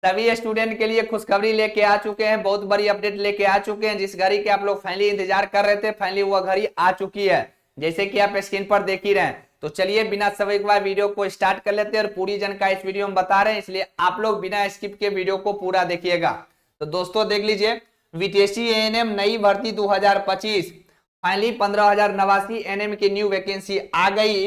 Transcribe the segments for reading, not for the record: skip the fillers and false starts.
सभी स्टूडेंट के लिए खुशखबरी लेके आ चुके हैं, बहुत बड़ी अपडेट लेके आ चुके हैं। जिस घड़ी के आप लोग फाइनली इंतजार कर रहे थे, फाइनली वह घड़ी आ चुकी है, जैसे कि आप स्क्रीन पर देख ही रहे हैं। तो चलिए बिना समय गवाए वीडियो को स्टार्ट कर लेते हैं और पूरी जानकारी इस वीडियो में बता रहे हैं, इसलिए आप लोग बिना स्किप के वीडियो को पूरा देखिएगा। तो दोस्तों देख लीजिए, बीटीएससी एएनएम नई भर्ती 2025, फाइनली 15,089 एनएम की न्यू वैकेंसी आ गई।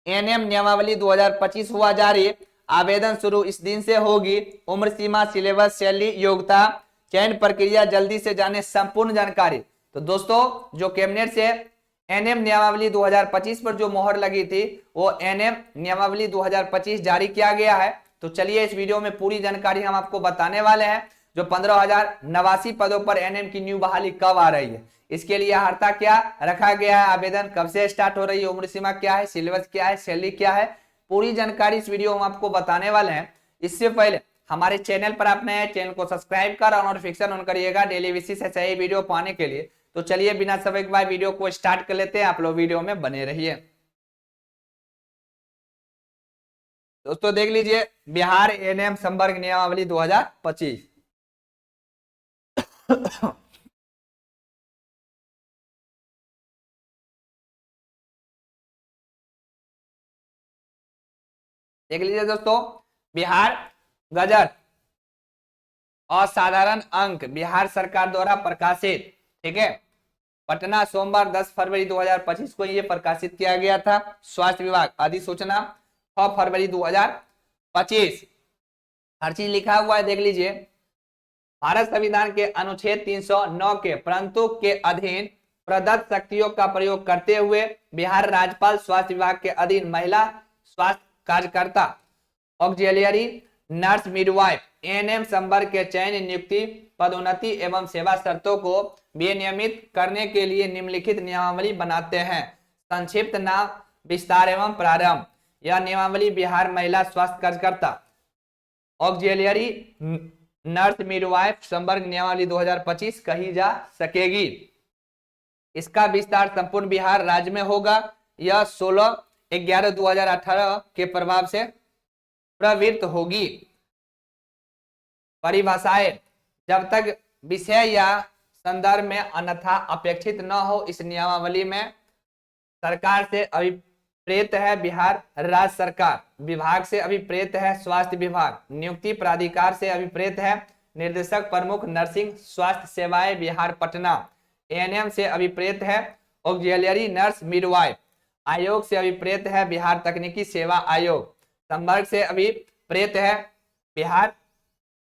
एएनएम नियमावली 2025 हुआ जारी, आवेदन शुरू इस दिन से होगी। उम्र सीमा, सिलेबस, शैली, योग्यता, चयन प्रक्रिया, जल्दी से जाने संपूर्ण जानकारी। तो दोस्तों जो कैबिनेट से एनएम नियमावली 2025 पर जो मोहर लगी थी, वो एनएम नियमावली 2025 जारी किया गया है। तो चलिए इस वीडियो में पूरी जानकारी हम आपको बताने वाले हैं। जो 15,089 पदों पर एनएम की न्यू बहाली कब आ रही है, इसके लिए अर्हता क्या रखा गया है, आवेदन कब से स्टार्ट हो रही है, उम्र सीमा क्या है, सिलेबस क्या है, शैली क्या है, पूरी जानकारी इस वीडियो में आपको बताने वाले हैं। इससे पहले हमारे चैनल पर आप नए हैं, चैनल को सब्सक्राइब कर और नोटिफिकेशन ऑन करिएगा डेली बेसिस से सही वीडियो पाने के लिए। तो चलिए बिना समय गवाए वीडियो को स्टार्ट कर लेते हैं, आप लोग वीडियो में बने रहिए। दोस्तों देख लीजिए, बिहार एएनएम संवर्ग नियमावली 2025। देख लीजिए दोस्तों, बिहार गजट असाधारण अंक बिहार सरकार द्वारा प्रकाशित, ठीक है, पटना सोमवार 10 फरवरी 2025 को ये प्रकाशित किया गया था। स्वास्थ्य विभाग अधिसूचना 6 फरवरी 2025, हर चीज लिखा हुआ है, देख लीजिए। भारत संविधान के अनुच्छेद 309 के परंतु के अधीन प्रदत्त शक्तियों का प्रयोग करते हुए बिहार राज्यपाल स्वास्थ्य विभाग के अधीन महिला स्वास्थ्य कार्यकर्ता, ऑक्सिलियरी नर्स, मिडवाइफ, एएनएम संवर्ग के चयन, नियुक्ति, पदोन्नति एवं सेवा शर्तों को विनियमित करने के लिए निम्नलिखित नियमावली बनाते हैं। संक्षिप्त नाम, विस्तार एवं प्रारंभ। यह नियमावली बिहार महिला स्वास्थ्य कार्यकर्ता, ऑक्सिलियरी नर्स, मिडवाइफ संवर्ग नियमावली 2025 कही जा सकेगी। इसका विस्तार संपूर्ण बिहार राज्य में होगा। यह 16/11/2018 के प्रभाव से प्रवृत्त होगी। परिभाषाएं, जब तक विषय या संदर्भ में अन्यथा अपेक्षित न हो, इस नियमावली में सरकार से अभिप्रेत है बिहार राज्य सरकार, विभाग से अभिप्रेत है स्वास्थ्य विभाग, नियुक्ति प्राधिकार से अभिप्रेत है निर्देशक प्रमुख नर्सिंग स्वास्थ्य सेवाएं बिहार पटना, एएनएम से अभिप्रेत है ऑक्सिलियरी नर्स मिडवाइफ, आयोग से अभिप्रेत है बिहार तकनीकी सेवा आयोग, संवर्ग से अभिप्रेत है बिहार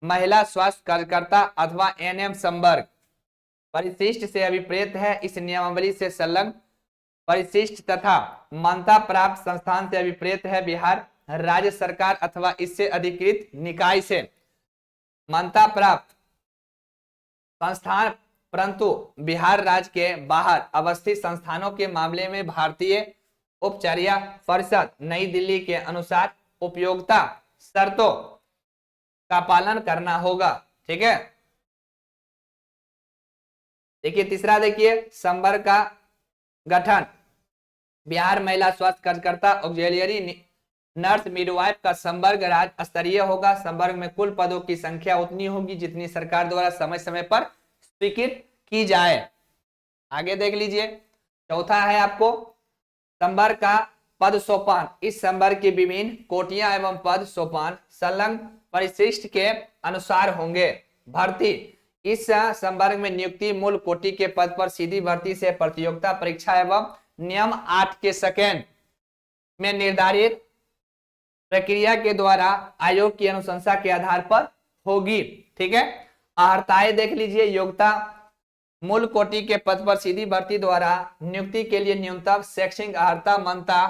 महिला स्वास्थ्य कार्यकर्ता अथवा एएनएम संवर्ग, परिशिष्ट से अभिप्रेत है इस नियमावली से संलग्न परिशिष्ट तथा मान्यता प्राप्त संस्थान से अभिप्रेत है बिहार राज्य सरकार अथवा इससे अधिकृत निकाय से मान्यता प्राप्त संस्थान, परंतु बिहार राज्य के बाहर अवस्थित संस्थानों के मामले में भारतीय उपचारिया परिषद नई दिल्ली के अनुसार उपयोगिता शर्तों का पालन करना होगा, ठीक है। देखिए तीसरा, देखिए संवर्ग का गठन, बिहार महिला स्वास्थ्य कार्यकर्ता ऑक्सिलियरी नर्स मिडवाइफ का संवर्ग राज्य स्तरीय होगा। संवर्ग में कुल पदों की संख्या उतनी होगी जितनी सरकार द्वारा समय समय पर स्वीकृत की जाए। आगे देख लीजिए, चौथा है आपको संवर्ग का पद सोपान। इस संवर्ग की विभिन्न कोटियां एवं पद सोपान संलग्न परिशिष्ट के अनुसार होंगे। भर्ती, इस संवर्ग में नियुक्ति मूल कोटि के पद पर सीधी भर्ती से प्रतियोगिता परीक्षा एवं नियम 8 के सेकेंड में निर्धारित प्रक्रिया के द्वारा आयोग की अनुशंसा के आधार पर होगी, ठीक है। अर्हताएं देख लीजिए, योग्यता, मूल कोटि के पद पर सीधी भर्ती द्वारा नियुक्ति के लिए न्यूनतम शैक्षणिक अर्हता मान्यता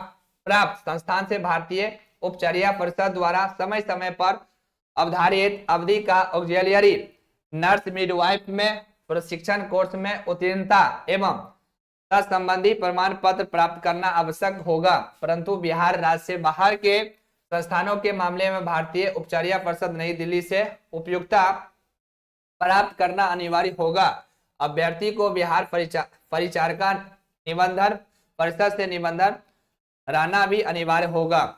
प्राप्त संस्थान से भारतीय उपचारिया परिषद द्वारा समय समय पर अवधारित अवधि का ऑक्सिलियरी नर्स मिडवाइफ में प्रशिक्षण कोर्स में उत्तीर्णता एवं तत्संबंधी प्रमाण पत्र प्राप्त करना आवश्यक होगा। परंतु बिहार राज्य से बाहर के संस्थानों के मामले में भारतीय उपचारिया परिषद नई दिल्ली से उपयुक्तता प्राप्त करना अनिवार्य होगा। अभ्यर्थी को बिहार परिचारिका निबंधन परिषद से निबंधन रहना भी अनिवार्य होगा।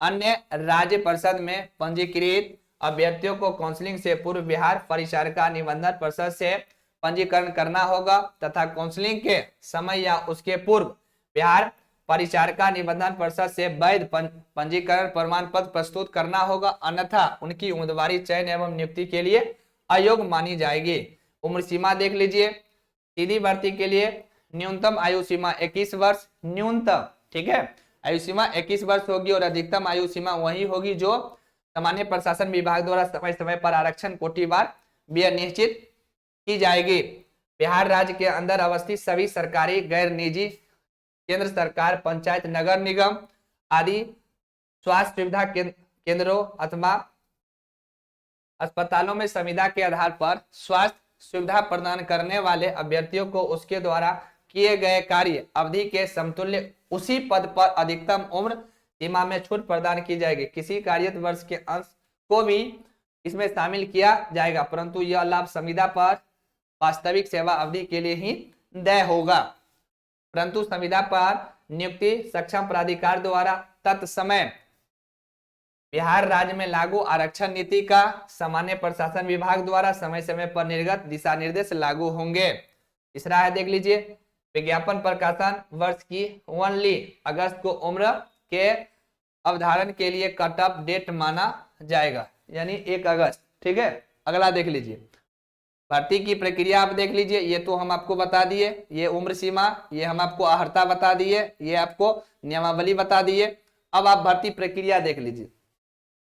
अन्य राज्य परिषद में पंजीकृत अभ्यर्थियों को काउंसलिंग से पूर्व बिहार परिचारिका निबंधन परिषद से पंजीकरण करना होगा तथा काउंसलिंग के समय या उसके पूर्व बिहार परिचारिका निबंधन परिषद से वैध पंजीकरण प्रमाण पत्र प्रस्तुत करना होगा, अन्यथा उनकी उम्मीदवारी चयन एवं नियुक्ति के लिए अयोग्य मानी जाएगी। उम्र सीमा देख लीजिए, सीधी भर्ती के लिए न्यूनतम आयु सीमा 21 वर्ष, न्यूनतम, ठीक है, आयु सीमा 21 वर्ष होगी और अधिकतम आयु सीमा वही होगी जो सामान्य प्रशासन विभाग द्वारा समय समय पर आरक्षण कोटिवार व्यय निश्चित की जाएगी। बिहार राज्य के अंदर अवस्थित सभी सरकारी, गैर निजी, केंद्र सरकार, पंचायत, नगर निगम आदि स्वास्थ्य सुविधा केंद्रों अथवा अस्पतालों में संविदा के आधार पर स्वास्थ्य सुविधा प्रदान करने वाले अभ्यर्थियों को उसके द्वारा किए गए कार्य अवधि के समतुल्य उसी पद पर अधिकतम उम्र सीमा में छूट प्रदान की जाएगी। किसी कार्यरत वर्ष के अंश को भी इसमें शामिल किया जाएगा, परंतु यह लाभ संविदा पर वास्तविक सेवा अवधि के लिए ही देय होगा। परंतु संविदा पर नियुक्ति सक्षम प्राधिकार द्वारा तत्समय बिहार राज्य में लागू आरक्षण नीति का सामान्य प्रशासन विभाग द्वारा समय समय पर निर्गत दिशा निर्देश लागू होंगे। तीसरा है, देख लीजिए, विज्ञापन प्रकाशन वर्ष की ओनली अगस्त को उम्र के अवधारण के लिए कट ऑफ डेट माना जाएगा, यानी 1 अगस्त, ठीक है। अगला देख लीजिए, भर्ती की प्रक्रिया आप देख लीजिए, ये तो हम आपको बता दिए, ये उम्र सीमा, ये हम आपको अर्हता बता दिए, ये आपको नियमावली बता दिए। अब आप भर्ती प्रक्रिया देख लीजिए।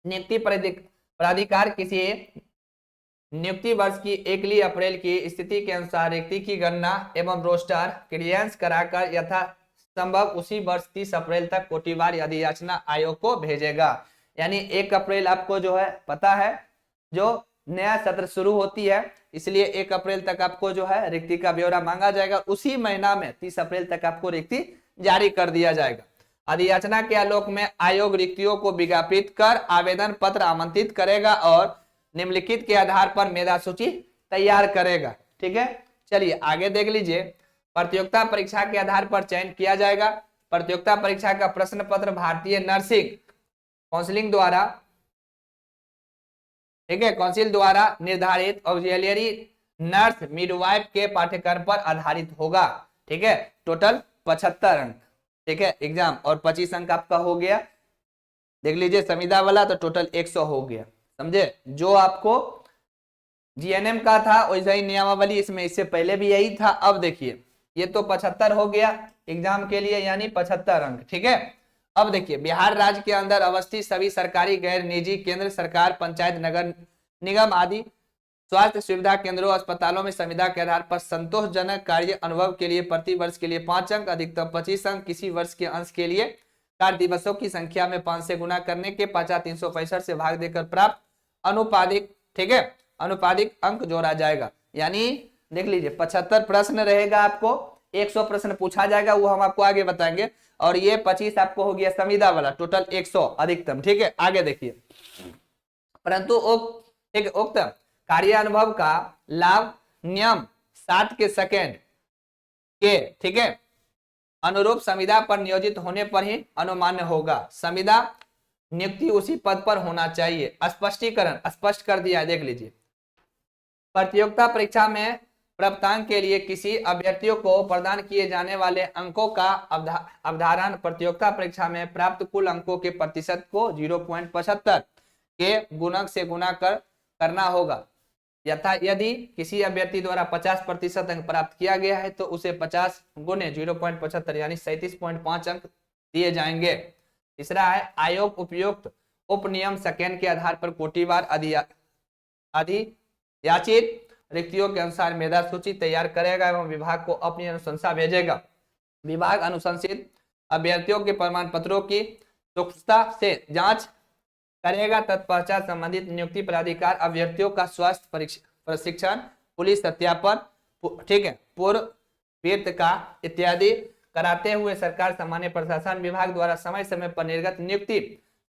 नियुक्ति प्राधिकार किसी नियुक्ति वर्ष की 1 अप्रैल की स्थिति के अनुसार रिक्ति की गणना एवं रोस्टर क्लियरेंस कराकर यथा संभव उसी वर्ष 30 अप्रैल तक कोटिवार अधियाचना आयोग को भेजेगा। यानी 1 अप्रैल आपको जो है पता है, जो नया सत्र शुरू होती है, इसलिए 1 अप्रैल तक आपको जो है रिक्ति का ब्यौरा मांगा जाएगा। उसी महीना में 30 अप्रैल तक आपको रिक्ति जारी कर दिया जाएगा। अधियाचना के आलोक में आयोग रिक्तियों को विज्ञापित कर आवेदन पत्र आमंत्रित करेगा और निम्नलिखित के आधार पर मेधा सूची तैयार करेगा, ठीक है। चलिए आगे देख लीजिए, प्रतियोगिता परीक्षा के आधार पर चयन किया जाएगा। प्रतियोगिता परीक्षा का प्रश्न पत्र भारतीय नर्सिंग काउंसिलिंग द्वारा, ठीक है, काउंसिल द्वारा निर्धारित ऑक्सिलियरी नर्स मिडवाइफ के पाठ्यक्रम पर आधारित होगा, ठीक है। टोटल 75 अंक, ठीक है, एग्जाम, और 25 अंक आपका हो गया। देख लीजिए संविदा वाला तो टोटल 100 हो गया, समझे। जो आपको जीएनएम का था वैसा ही नियमावली इसमें, इससे पहले भी यही था। अब देखिए ये तो 75 हो गया एग्जाम के लिए, यानी 75 अंक, ठीक है। अब देखिए, बिहार राज्य के अंदर अवस्थित सभी सरकारी, गैर निजी, केंद्र सरकार, पंचायत, नगर निगम आदि स्वास्थ्य सुविधा केंद्रों, अस्पतालों में संविदा के आधार पर संतोषजनक कार्य अनुभव के लिए प्रति वर्ष के लिए 5 अंक, अधिकतम 25 अंक, किसी वर्ष के अंश के लिए कार्य दिवसों की संख्या में 5 से गुना करने के 5365 से भाग देकर प्राप्त अनुपादिक, ठीक है, अनुपादिक अंक जोड़ा जाएगा। यानी देख लीजिए 75 प्रश्न रहेगा, आपको 100 प्रश्न पूछा जाएगा, वो हम आपको आगे बताएंगे। और ये 25 आपको हो गया संविदा वाला, टोटल 100 अधिकतम, ठीक है। आगे देखिए, परंतु उक्त कार्य अनुभव का लाभ नियम 60 के सेकेंड के, ठीक है, अनुरूप संविदा पर नियोजित होने पर ही अनुमान्य होगा। संविदा नियुक्ति उसी पद पर होना चाहिए। स्पष्टीकरण स्पष्ट कर दिया है, देख लीजिए। प्रतियोगिता परीक्षा में प्राप्तांक के लिए किसी अभ्यर्थियों को प्रदान किए जाने वाले अंकों का अवधारण प्रतियोगिता परीक्षा में प्राप्त कुल अंकों के प्रतिशत को 0.75 के गुणक से गुणा करना होगा। यदि किसी अभ्यर्थी द्वारा 50% अंक प्राप्त किया गया है तो उसे 50 गुने 0.75 यानी 37.5 अंक दिए जाएंगे। तीसरा है, आयोग उपयुक्त उप नियम सेकेंड के आधार पर कोटिवार अधियाचित रिक्तियों के अनुसार मेधा सूची तैयार करेगा एवं विभाग को अपनी अनुशंसा भेजेगा। विभाग अनुशंसित अभ्यर्थियों के प्रमाण पत्रों की सूक्ष्मता से जांच करेगा। तत्पश्चात संबंधित नियुक्ति प्राधिकार अभ्यर्थियों का स्वास्थ्य प्रशिक्षण, पुलिस सत्यापन, ठीक है, पूर्व वीरता का इत्यादि कराते हुए सरकार सामान्य प्रशासन विभाग द्वारा समय समय पर निर्गत नियुक्ति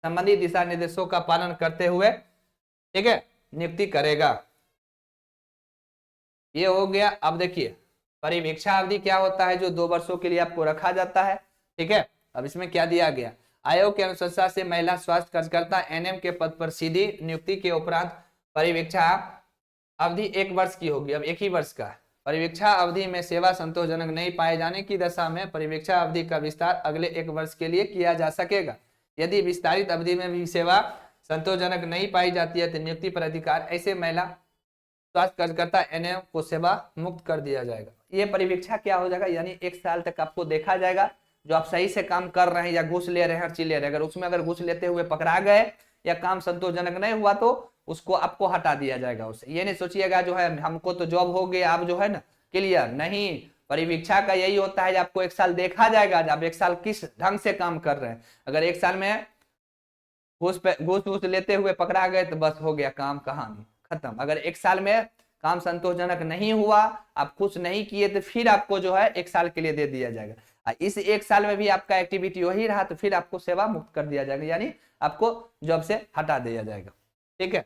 संबंधी दिशा निर्देशों का पालन करते हुए, ठीक है, नियुक्ति करेगा। ये हो गया। अब देखिए परिवीक्षा अवधि क्या होता है, जो 2 वर्षों के लिए आपको रखा जाता है, ठीक है। अब इसमें क्या दिया गया, आयोग की अनुशंसा से महिला स्वास्थ्य कार्यकर्ता एनएम के पद पर सीधी नियुक्ति के उपरांत परिवीक्षा अवधि 1 वर्ष की होगी। अब 1 ही वर्ष का। परिवीक्षा अवधि में सेवा संतोषजनक नहीं पाए जाने की दशा में परिवीक्षा अवधि का विस्तार अगले 1 वर्ष के लिए किया जा सकेगा। यदि विस्तारित अवधि में भी सेवा संतोषजनक नहीं पाई जाती है तो नियुक्ति पर अधिकार ऐसे महिला स्वास्थ्य कार्यकर्ता एनएम को सेवा मुक्त कर दिया जाएगा। ये परिवीक्षा क्या हो जाएगा, यानी 1 साल तक आपको देखा जाएगा जो आप सही से काम कर रहे हैं या घूस ले रहे हैं, हर चीज ले रहे हैं, अगर उसमें अगर घूस लेते हुए पकड़ा गए या काम संतोषजनक नहीं हुआ तो उसको आपको हटा दिया जाएगा उससे। ये नहीं सोचिएगा जो है हमको तो जॉब हो गया आप जो है ना क्लियर, नहीं। परिवीक्षा का यही होता है आपको 1 साल देखा जाएगा आप 1 साल किस ढंग से काम कर रहे हैं। अगर 1 साल में घूस लेते हुए पकड़ा गए तो बस हो गया काम, कहानी खत्म। अगर 1 साल में काम संतोषजनक नहीं हुआ, आप खुश नहीं किए तो फिर आपको जो है 1 साल के लिए दे दिया जाएगा। इस 1 साल में भी आपका एक्टिविटी वही रहा तो फिर आपको सेवा मुक्त कर दिया जाएगा, यानी आपको जॉब से हटा दिया जाएगा। ठीक है,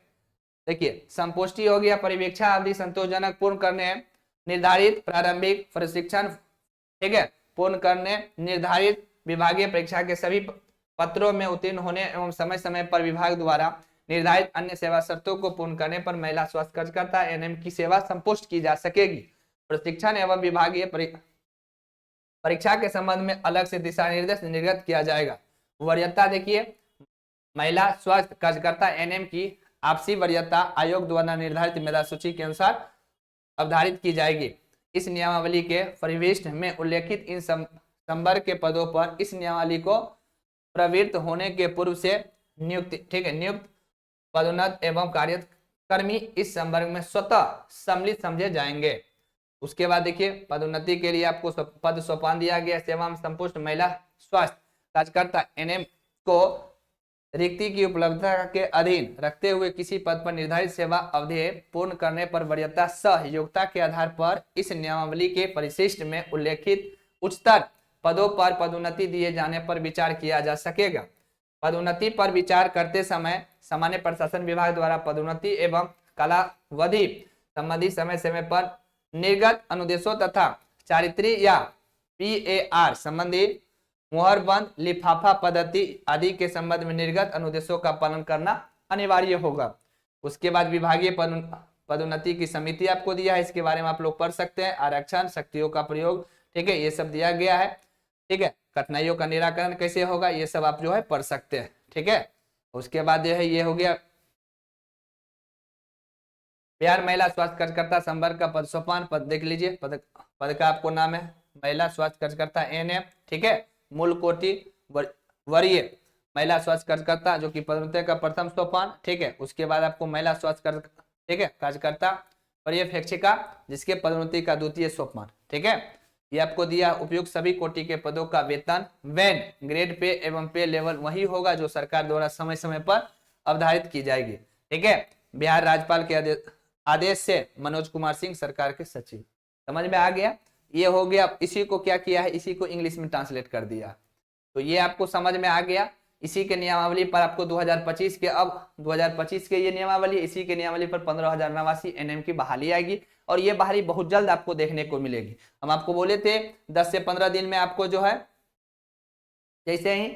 देखिए संपुष्टि हो गया। परिवीक्षा अवधि संतोषजनक पूर्ण करने निर्धारित प्रारंभिक प्रशिक्षण, ठीक है, पूर्ण करने निर्धारित विभागीय परीक्षा के सभी पत्रों में उत्तीर्ण होने एवं समय समय पर विभाग द्वारा निर्धारित अन्य सेवा शर्तों को पूर्ण करने पर महिला स्वास्थ्य कार्यकर्ता एनएम की सेवा संपुष्ट की जा सकेगी। प्रशिक्षण एवं विभागीय परीक्षा के संबंध में अलग से दिशा निर्देश निर्गत किया जाएगा। वरीयता देखिए, महिला स्वास्थ्य कार्यकर्ता एनएम की आपसी वरीयता आयोग द्वारा निर्धारित मेधा सूची के अनुसार अवधारित की जाएगी। इस नियमावली के परिविष्ट में उल्लेखित इन संवर्ग के पदों पर इस नियमावली को प्रवृत्त होने के पूर्व से नियुक्त, ठीक है, नियुक्त पदोन्नत एवं कार्यकर्मी इस संवर्ग में स्वतः सम्मिलित समझे जाएंगे। उसके बाद देखिए पदोन्नति के लिए आपको पद सोपान दिया गया। सेवा में संपुष्ट महिला स्वास्थ्य कार्यकर्ता एनएम को रिक्ति की उपलब्धता के अधीन रखते हुए किसी पद पर निर्धारित सेवा अवधि पूर्ण करने पर वरीयता सह योग्यता के आधार पर इस नियमावली के परिशिष्ट में उल्लेखित उच्चतर पदों पर पदोन्नति दिए जाने पर विचार किया जा सकेगा। पदोन्नति पर विचार करते समय सामान्य प्रशासन विभाग द्वारा पदोन्नति एवं कालावधि संबंधी समय समय पर निर्गत अनुदेशों तथा चारित्र्य या PAR संबंधी मुहरबंद लिफाफा पद्धति आदि के संबंध में निर्गत अनुदेशों का पालन करना अनिवार्य होगा। उसके बाद विभागीय पदोन्नति की समिति आपको दिया है, इसके बारे में आप लोग पढ़ सकते हैं। आरक्षण, शक्तियों का प्रयोग, ठीक है, ये सब दिया गया है। ठीक है, कठिनाइयों का निराकरण कैसे होगा ये सब आप जो है पढ़ सकते हैं। ठीक है, उसके बाद जो है ये हो गया बिहार महिला स्वास्थ्य कार्यकर्ता संवर्ग का पद सोपान। पद देख लीजिए, पद का आपको नाम है महिला स्वास्थ्य कार्यकर्ता एनएम। ठीक है, मूल कोटि वरीय महिला स्वास्थ्य कार्यकर्ता जो कि पदोन्नति का प्रथम सोपान। ठीक है, उसके बाद आपको महिला स्वास्थ्य ठीक है कार्यकर्ता पर्यवेक्षिका जिसके पदोन्नति का द्वितीय सोपान। ठीक है, ये आपको दिया। उपयुक्त सभी कोटि के पदों का वेतन वैन ग्रेड पे एवं पे लेवल वही होगा जो सरकार द्वारा समय समय पर अवधारित की जाएगी। ठीक है, बिहार राज्यपाल के आदेश से मनोज कुमार सिंह सरकार के सचिव। समझ में आ गया? ये हो गया। इसी को क्या किया है, इसी को इंग्लिश में ट्रांसलेट कर दिया। तो ये आपको समझ में आ गया। इसी के नियमावली पर आपको 2025 के अब 2025 के ये नियमावली, इसी के नियमावली पर 15,089 एनएम की बहाली आएगी और ये बहाली बहुत जल्द आपको देखने को मिलेगी। हम आपको बोले थे 10 से 15 दिन में आपको जो है जैसे ही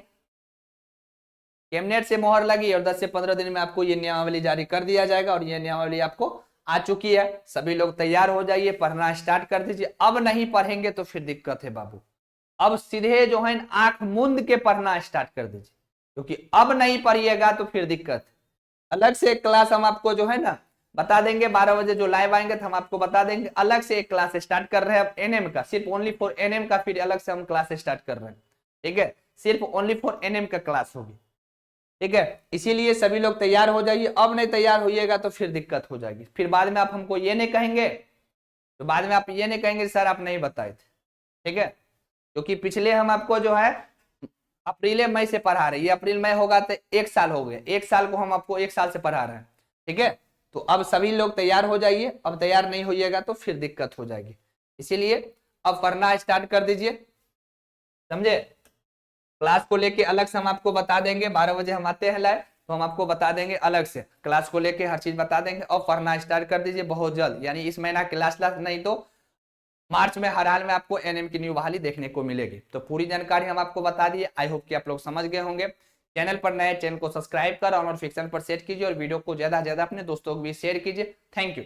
कैबिनेट से मोहर लगी और 10 से 15 दिन में आपको ये नियमावली जारी कर दिया जाएगा और ये नियमावली आपको आ चुकी है। सभी लोग तैयार हो जाइए, पढ़ना स्टार्ट कर दीजिए। अब नहीं पढ़ेंगे तो फिर दिक्कत है बाबू। अब सीधे जो है आंख मूंद के पढ़ना स्टार्ट कर दीजिए, क्योंकि अब नहीं पढ़िएगा तो फिर दिक्कत। अलग से एक क्लास हम आपको जो है ना बता देंगे, 12 बजे जो लाइव आएंगे तो हम आपको बता देंगे। अलग से एक क्लास स्टार्ट कर रहे हैं एनएम का, सिर्फ ओनली फॉर एनएम का, फिर अलग से हम क्लास स्टार्ट कर रहे हैं। ठीक है, सिर्फ ओनली फॉर एनएम का क्लास होगी। ठीक है, इसीलिए सभी लोग तैयार हो जाइए। अब नहीं तैयार होइएगा तो फिर दिक्कत हो जाएगी। फिर बाद में आप हमको ये नहीं कहेंगे, तो बाद में आप ये नहीं कहेंगे सर आप नहीं बताए थे। ठीक है, क्योंकि पिछले हम आपको जो है अप्रैल मई से पढ़ा रहे हैं। ये अप्रैल मई होगा तो 1 साल हो गए। 1 साल को हम आपको 1 साल से पढ़ा रहे हैं। ठीक है, तो अब सभी लोग तैयार हो जाइए। अब तैयार नहीं होइएगा तो फिर दिक्कत हो जाएगी। इसीलिए अब पढ़ना स्टार्ट कर दीजिए, समझे। क्लास को लेके अलग से हम आपको बता देंगे। 12 बजे हम आते हैं लाइव तो हम आपको बता देंगे अलग से, क्लास को लेके हर चीज बता देंगे। और पढ़ना स्टार्ट कर दीजिए बहुत जल्द, यानी इस महीना क्लास नहीं तो मार्च में हर हाल में आपको एनएम की न्यू बहाली देखने को मिलेगी। तो पूरी जानकारी हम आपको बता दिए, आई होप कि आप लोग समझ गए होंगे। चैनल पर नए, चैनल को सब्सक्राइब कर और नोटिफिकेशन पर सेट कीजिए और वीडियो को ज्यादा से ज्यादा अपने दोस्तों को भी शेयर कीजिए। Thank you.